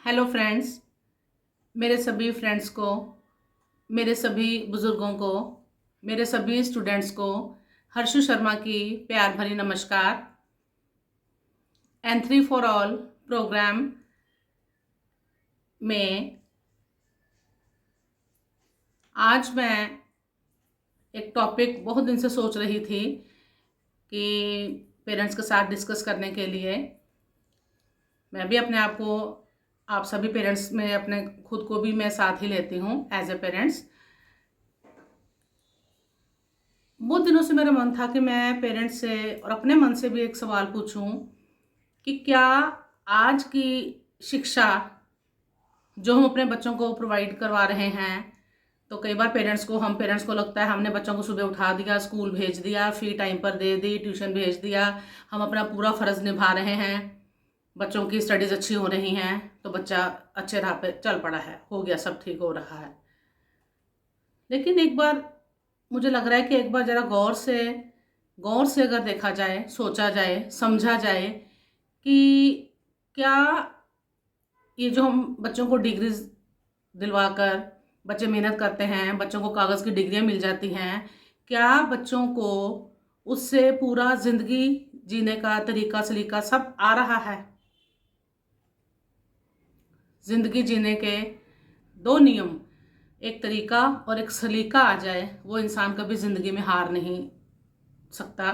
Hello friends. मेरे सभी friends को, मेरे सभी बुज़ुर्गों को, मेरे सभी स्टूडेंट्स को हर्षु शर्मा की प्यार भरी नमस्कार। N3 फॉर ऑल प्रोग्राम में आज मैं एक टॉपिक बहुत दिन से सोच रही थी कि पेरेंट्स के साथ डिस्कस करने के लिए। मैं भी अपने आप को, आप सभी पेरेंट्स में अपने खुद को भी मैं साथ ही लेती हूँ एज ए पेरेंट्स। बहुत दिनों से मेरा मन था कि मैं पेरेंट्स से और अपने मन से भी एक सवाल पूछूं कि क्या आज की शिक्षा जो हम अपने बच्चों को प्रोवाइड करवा रहे हैं, तो कई बार हम पेरेंट्स को लगता है हमने बच्चों को सुबह उठा दिया, स्कूल भेज दिया, फी टाइम पर दे दी, ट्यूशन भेज दिया, हम अपना पूरा फ़र्ज़ निभा रहे हैं, बच्चों की स्टडीज़ अच्छी हो रही हैं, तो बच्चा अच्छे राह पे चल पड़ा है, हो गया, सब ठीक हो रहा है। लेकिन एक बार मुझे लग रहा है कि एक बार ज़रा गौर से अगर देखा जाए, सोचा जाए, समझा जाए कि क्या ये जो हम बच्चों को डिग्रीज दिलवाकर बच्चे मेहनत करते हैं, बच्चों को कागज़ की डिग्रियां मिल जाती हैं, क्या बच्चों को उससे पूरा ज़िंदगी जीने का तरीका सलीका सब आ रहा है? ज़िंदगी जीने के दो नियम, एक तरीका और एक सलीका आ जाए, वो इंसान कभी ज़िंदगी में हार नहीं सकता।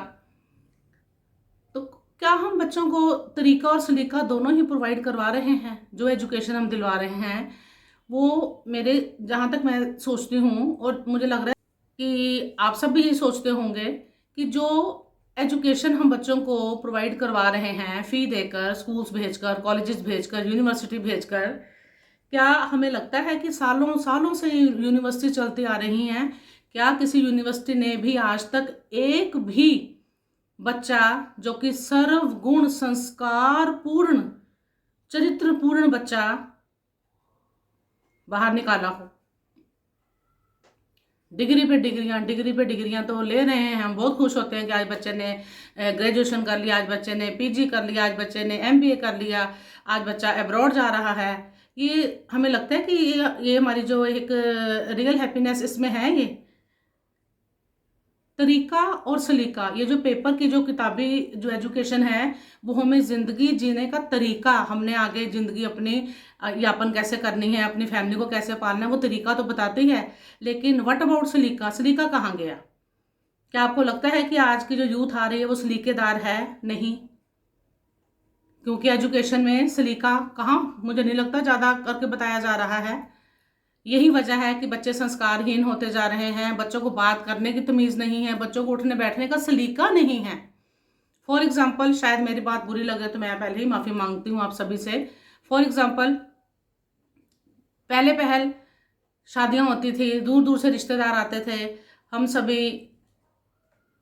तो क्या हम बच्चों को तरीका और सलीका दोनों ही प्रोवाइड करवा रहे हैं? जो एजुकेशन हम दिलवा रहे हैं वो, मेरे जहाँ तक मैं सोचती हूँ और मुझे लग रहा है कि आप सब भी यही सोचते होंगे कि जो एजुकेशन हम बच्चों को प्रोवाइड करवा रहे हैं, फ़ी देकर, स्कूल्स भेजकर, कॉलेजेस भेजकर, यूनिवर्सिटी भेजकर, क्या हमें लगता है कि सालों सालों से यूनिवर्सिटी चलती आ रही हैं? क्या किसी यूनिवर्सिटी ने भी आज तक एक भी बच्चा जो कि सर्वगुण संस्कार पूर्ण, चरित्र पूर्ण बच्चा बाहर निकाला हो? डिग्री पे डिग्रियां तो ले रहे हैं, हम बहुत खुश होते हैं कि आज बच्चे ने ग्रेजुएशन कर लिया, आज बच्चे ने पीजी कर लिया, आज बच्चे ने एमबीए कर लिया, आज बच्चा अब्रॉड जा रहा है। ये हमें लगता है कि ये हमारी जो एक रियल हैप्पीनेस इसमें है। ये तरीका और सलीका, ये जो पेपर की जो किताबी जो एजुकेशन है, वो हमें ज़िंदगी जीने का तरीका, हमने आगे ज़िंदगी अपनी यापन कैसे करनी है, अपनी फैमिली को कैसे पालना है, वो तरीका तो बताती है। लेकिन व्हाट अबाउट सलीका? सलीका कहाँ गया? क्या आपको लगता है कि आज की जो यूथ आ रही है वो सलीकेदार है? नहीं, क्योंकि एजुकेशन में सलीका कहाँ, मुझे नहीं लगता ज़्यादा करके बताया जा रहा है। यही वजह है कि बच्चे संस्कारहीन होते जा रहे हैं, बच्चों को बात करने की तमीज़ नहीं है, बच्चों को उठने बैठने का सलीका नहीं है। फॉर एग्जाम्पल, शायद मेरी बात बुरी लगे तो मैं पहले ही माफ़ी मांगती हूँ आप सभी से। फॉर एग्जाम्पल, पहले शादियाँ होती थी, दूर दूर से रिश्तेदार आते थे, हम सभी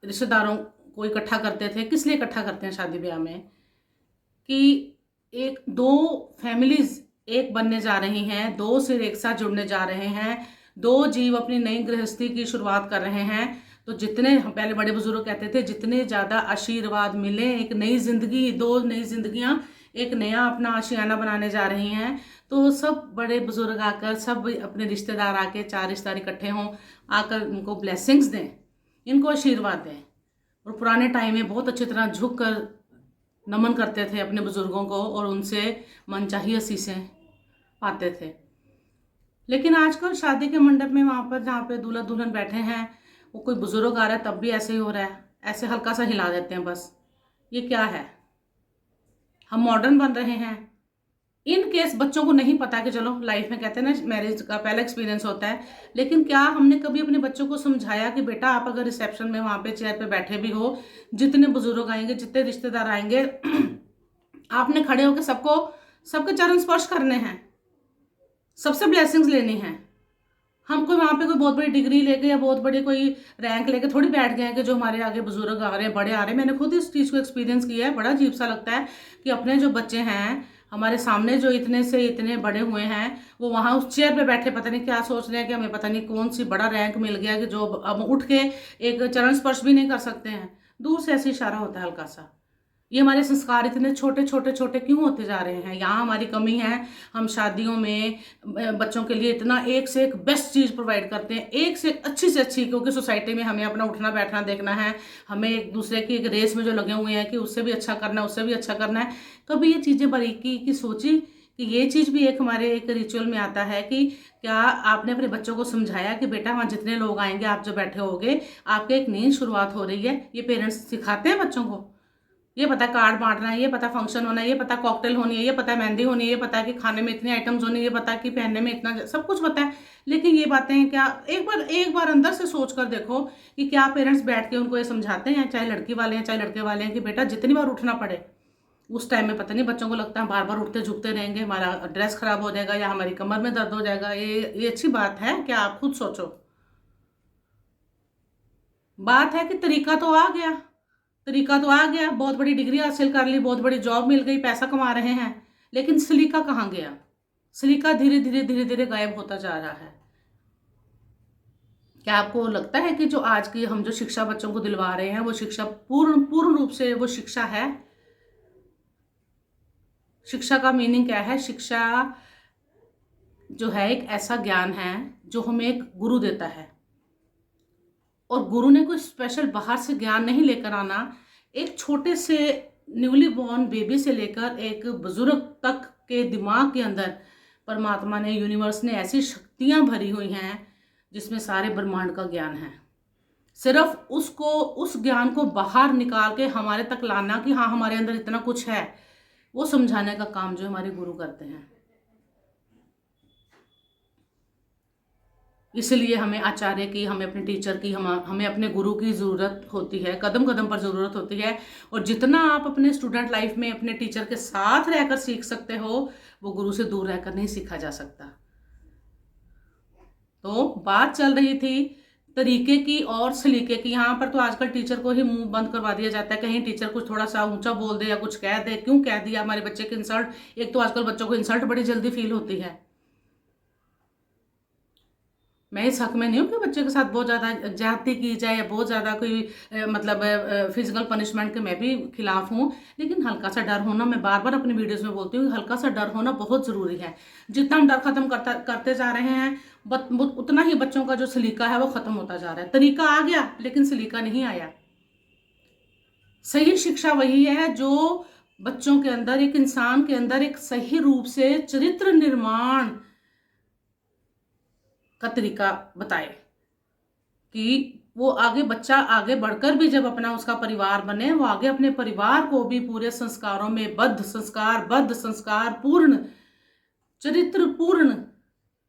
रिश्तेदारों को इकट्ठा करते थे। किस लिए इकट्ठा करते हैं शादी ब्याह में? कि एक दो फैमिलीज एक बनने जा रही हैं, दो सिर एक साथ जुड़ने जा रहे हैं, दो जीव अपनी नई गृहस्थी की शुरुआत कर रहे हैं। तो जितने पहले बड़े बुजुर्ग कहते थे, जितने ज़्यादा आशीर्वाद मिले, एक नई जिंदगी, दो नई जिंदगियां एक नया अपना आशियाना बनाने जा रही हैं, तो सब बड़े बुजुर्ग आकर, सब अपने रिश्तेदार आके, चार रिश्तेदार इकट्ठे हों, आकर उनको ब्लेसिंग्स दें, इनको आशीर्वाद दें। और पुराने टाइम में बहुत अच्छी तरह झुक कर नमन करते थे अपने बुजुर्गों को और उनसे मनचाही असीसें पाते थे। लेकिन आजकल शादी के मंडप में, वहाँ पर जहाँ पे दूल्हा दुल्हन बैठे हैं, वो कोई बुजुर्ग आ रहा है तब भी ऐसे ही हो रहा है, ऐसे हल्का सा हिला देते हैं बस। ये क्या है? हम मॉडर्न बन रहे हैं। इन केस बच्चों को नहीं पता कि चलो, लाइफ में कहते हैं ना, मैरिज का पहला एक्सपीरियंस होता है, लेकिन क्या हमने कभी अपने बच्चों को समझाया कि बेटा, आप अगर रिसेप्शन में वहाँ पे चेयर पे बैठे भी हो, जितने बुजुर्ग आएंगे, जितने रिश्तेदार आएंगे, आपने खड़े होकर सबके चरण स्पर्श करने हैं, सबसे ब्लेसिंग्स लेनी है। हम कोई वहाँ पे कोई बहुत बड़ी डिग्री लेके या बहुत बड़ी कोई रैंक लेके थोड़ी बैठ गए हैं कि जो हमारे आगे बुजुर्ग आ रहे हैं, बड़े आ रहे हैं। मैंने खुद इस चीज़ को एक्सपीरियंस किया है। बड़ा अजीब सा लगता है कि अपने जो बच्चे हैं हमारे सामने, जो इतने से इतने बड़े हुए हैं, वो वहाँ उस चेयर पे बैठे पता नहीं क्या सोच रहे हैं कि हमें पता नहीं कौन सी बड़ा रैंक मिल गया कि जो अब उठ के एक चरण स्पर्श भी नहीं कर सकते हैं। दूर से ऐसे इशारा होता है हल्का सा। ये हमारे संस्कार इतने छोटे छोटे छोटे क्यों होते जा रहे हैं? यहाँ हमारी कमी है। हम शादियों में बच्चों के लिए इतना एक से एक बेस्ट चीज़ प्रोवाइड करते हैं, एक से एक अच्छी से अच्छी, क्योंकि सोसाइटी में हमें अपना उठना बैठना देखना है, हमें एक दूसरे की एक रेस में जो लगे हुए हैं कि उससे भी अच्छा करना है, उससे भी अच्छा करना है। कभी ये चीज़ें बारीकी की सोची कि ये चीज़ भी एक हमारे एक रिचुअल में आता है कि क्या आपने अपने बच्चों को समझाया कि बेटा वहाँ जितने लोग आएंगे, आप जो बैठे होगे, आपके एक नई शुरुआत हो रही है। ये पेरेंट्स सिखाते हैं बच्चों को। ये पता है कार्ड बांटना है, ये पता फंक्शन होना है, ये पता कॉकटेल होनी है, ये पता है मेहंदी होनी है, ये पता है कि खाने में इतने आइटम्स होने, ये पता है कि पहनने में इतना, सब कुछ पता है। लेकिन ये बातें क्या, एक बार अंदर से सोच कर देखो कि क्या पेरेंट्स बैठ के उनको ये समझाते हैं, चाहे लड़की वाले हैं चाहे लड़के वाले हैं, कि बेटा जितनी बार उठना पड़े। उस टाइम में पता नहीं बच्चों को लगता है बार बार उठते झुकते रहेंगे, हमारा ड्रेस खराब हो जाएगा या हमारी कमर में दर्द हो जाएगा। ये अच्छी बात है क्या? आप खुद सोचो। बात है कि तरीका तो आ गया, तरीका तो आ गया, बहुत बड़ी डिग्री हासिल कर ली, बहुत बड़ी जॉब मिल गई, पैसा कमा रहे हैं, लेकिन सलीका कहाँ गया? सलीका धीरे धीरे धीरे धीरे गायब होता जा रहा है। क्या आपको लगता है कि जो आज की हम जो शिक्षा बच्चों को दिलवा रहे हैं वो शिक्षा पूर्ण पूर्ण रूप से वो शिक्षा है? शिक्षा का मीनिंग क्या है? शिक्षा जो है एक ऐसा ज्ञान है जो हमें एक गुरु देता है, और गुरु ने कोई स्पेशल बाहर से ज्ञान नहीं लेकर आना। एक छोटे से न्यूली बॉर्न बेबी से लेकर एक बुजुर्ग तक के दिमाग के अंदर परमात्मा ने, यूनिवर्स ने ऐसी शक्तियां भरी हुई हैं जिसमें सारे ब्रह्मांड का ज्ञान है। सिर्फ उसको, उस ज्ञान को बाहर निकाल के हमारे तक लाना कि हाँ हमारे अंदर इतना कुछ है, वो समझाने का काम जो हमारे गुरु करते हैं। इसलिए हमें आचार्य की, हमें अपने टीचर की, हमें अपने गुरु की ज़रूरत होती है, कदम कदम पर ज़रूरत होती है। और जितना आप अपने स्टूडेंट लाइफ में अपने टीचर के साथ रहकर सीख सकते हो, वो गुरु से दूर रहकर नहीं सीखा जा सकता। तो बात चल रही थी तरीके की और सलीके की। यहाँ पर तो आजकल टीचर को ही मुंह बंद करवा दिया जाता है, कहीं टीचर कुछ थोड़ा सा ऊंचा बोल दे या कुछ कह दे, क्यों कह दिया हमारे बच्चे की इंसल्ट। एक तो आजकल बच्चों को इंसल्ट बड़ी जल्दी फील होती है। मैं इस हक में नहीं हूँ कि बच्चे के साथ बहुत ज़्यादा ज्यादती की जाए या बहुत ज़्यादा कोई मतलब फिजिकल पनिशमेंट के मैं भी खिलाफ हूँ। लेकिन हल्का सा डर होना, मैं बार बार अपनी वीडियोस में बोलती हूँ, हल्का सा डर होना बहुत ज़रूरी है। जितना हम डर खत्म करते जा रहे हैं, उतना ही बच्चों का जो सलीका है वो ख़त्म होता जा रहा है। तरीका आ गया लेकिन सलीका नहीं आया। सही शिक्षा वही है जो बच्चों के अंदर, एक इंसान के अंदर एक सही रूप से चरित्र निर्माण का तरीका बताए, कि वो आगे, बच्चा आगे बढ़कर भी जब अपना उसका परिवार बने, वो आगे अपने परिवार को भी पूरे संस्कारों में बद्ध संस्कार पूर्ण, चरित्र पूर्ण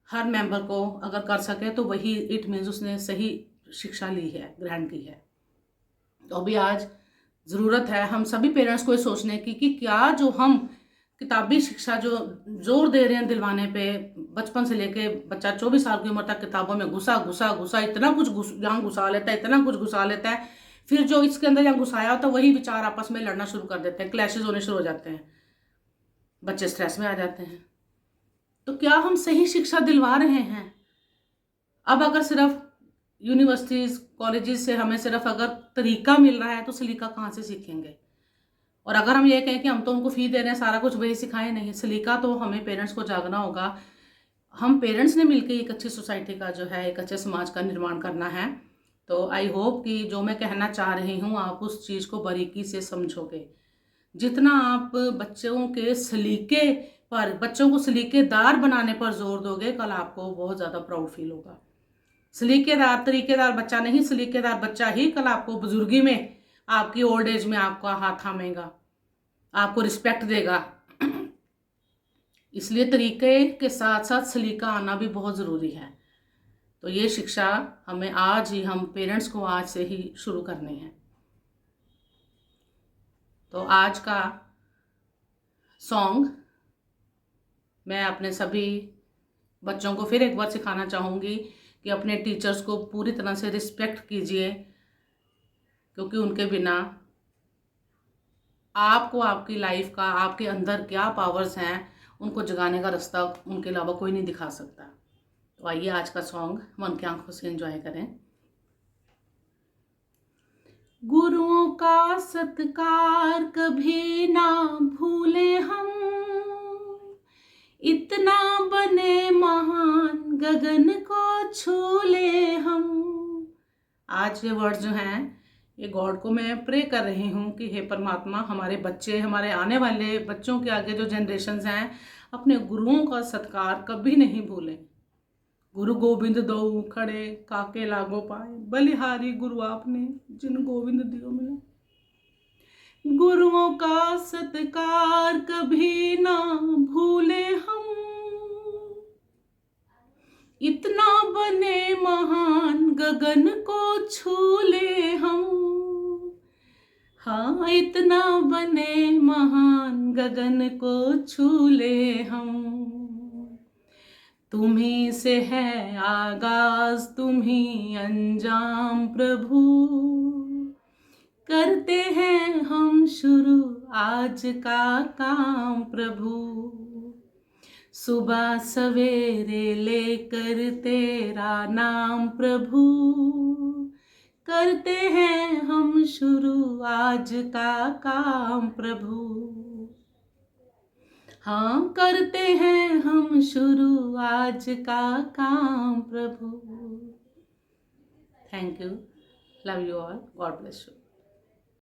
हर मेंबर को अगर कर सके तो वही इट मीन्स उसने सही शिक्षा ली है, ग्रहण की है। तो अभी आज ज़रूरत है हम सभी पेरेंट्स को ये सोचने की कि क्या जो हम किताबी शिक्षा जो जोर दे रहे हैं दिलवाने पे, बचपन से लेके बच्चा 24 साल की उम्र तक किताबों में घुसा घुसा घुसा इतना कुछ यहाँ घुसा लेता है, इतना कुछ घुसा लेता है, फिर जो इसके अंदर यहाँ घुसाया होता है वही विचार आपस में लड़ना शुरू कर देते हैं, क्लैशेज होने शुरू हो जाते हैं, बच्चे स्ट्रेस में आ जाते हैं। तो क्या हम सही शिक्षा दिलवा रहे हैं? अब अगर सिर्फ यूनिवर्सिटीज़ कॉलेजेस से हमें सिर्फ अगर तरीका मिल रहा है तो सलीका कहाँ से सीखेंगे? और अगर हम ये कहें कि हम तो उनको फ़ी दे रहे हैं, सारा कुछ वही सिखाएं, नहीं, सलीका तो हमें पेरेंट्स को जागना होगा। हम पेरेंट्स ने मिलकर एक अच्छी सोसाइटी का जो है, एक अच्छे समाज का निर्माण करना है। तो आई होप कि जो मैं कहना चाह रही हूँ आप उस चीज़ को बारीकी से समझोगे। जितना आप बच्चों के सलीके पर, बच्चों को सलीकेदार बनाने पर जोर दोगे, कल आपको बहुत ज़्यादा प्राउड फील होगा। सलीकेदार, तरीकेदार बच्चा नहीं, सलीकेदार बच्चा ही कल आपको बुजुर्गी में, आपकी ओल्ड एज में आपका हाथ थामेगा, आपको रिस्पेक्ट देगा। इसलिए तरीके के साथ साथ सलीका आना भी बहुत ज़रूरी है। तो ये शिक्षा हमें आज ही, हम पेरेंट्स को आज से ही शुरू करनी है। तो आज का सॉन्ग मैं अपने सभी बच्चों को फिर एक बार सिखाना चाहूँगी कि अपने टीचर्स को पूरी तरह से रिस्पेक्ट कीजिए, क्योंकि उनके बिना आपको, आपकी लाइफ का, आपके अंदर क्या पावर्स हैं उनको जगाने का रास्ता उनके अलावा कोई नहीं दिखा सकता। तो आइए आज का सॉन्ग मन की आंखों से एंजॉय करें। गुरुओं का सत्कार कभी ना भूले हम, इतना बने महान गगन को छू ले हम। आज ये वर्ड जो हैं ये गॉड को मैं प्रे कर रही हूँ कि हे परमात्मा, हमारे बच्चे, हमारे आने वाले बच्चों के आगे जो जनरेशन्स हैं, अपने गुरुओं का सत्कार कभी नहीं भूलें। गुरु गोविंद दो खड़े काके लागो पाए, बलिहारी गुरु आपने जिन गोविंद दियो मिला। गुरुओं का सत्कार कभी ना भूले हम, इतना बने महान गगन को छू ले हम। हाँ, इतना बने महान गगन को छू ले हम। तुम्ही से है आगाज, तुम्ही अंजाम प्रभु, करते हैं हम शुरू आज का काम प्रभु। सुबह सवेरे लेकर तेरा नाम प्रभु, करते हैं हम शुरू आज का काम प्रभु। हाँ, करते हैं हम शुरू आज का काम प्रभु। Thank you, love you all, God bless you.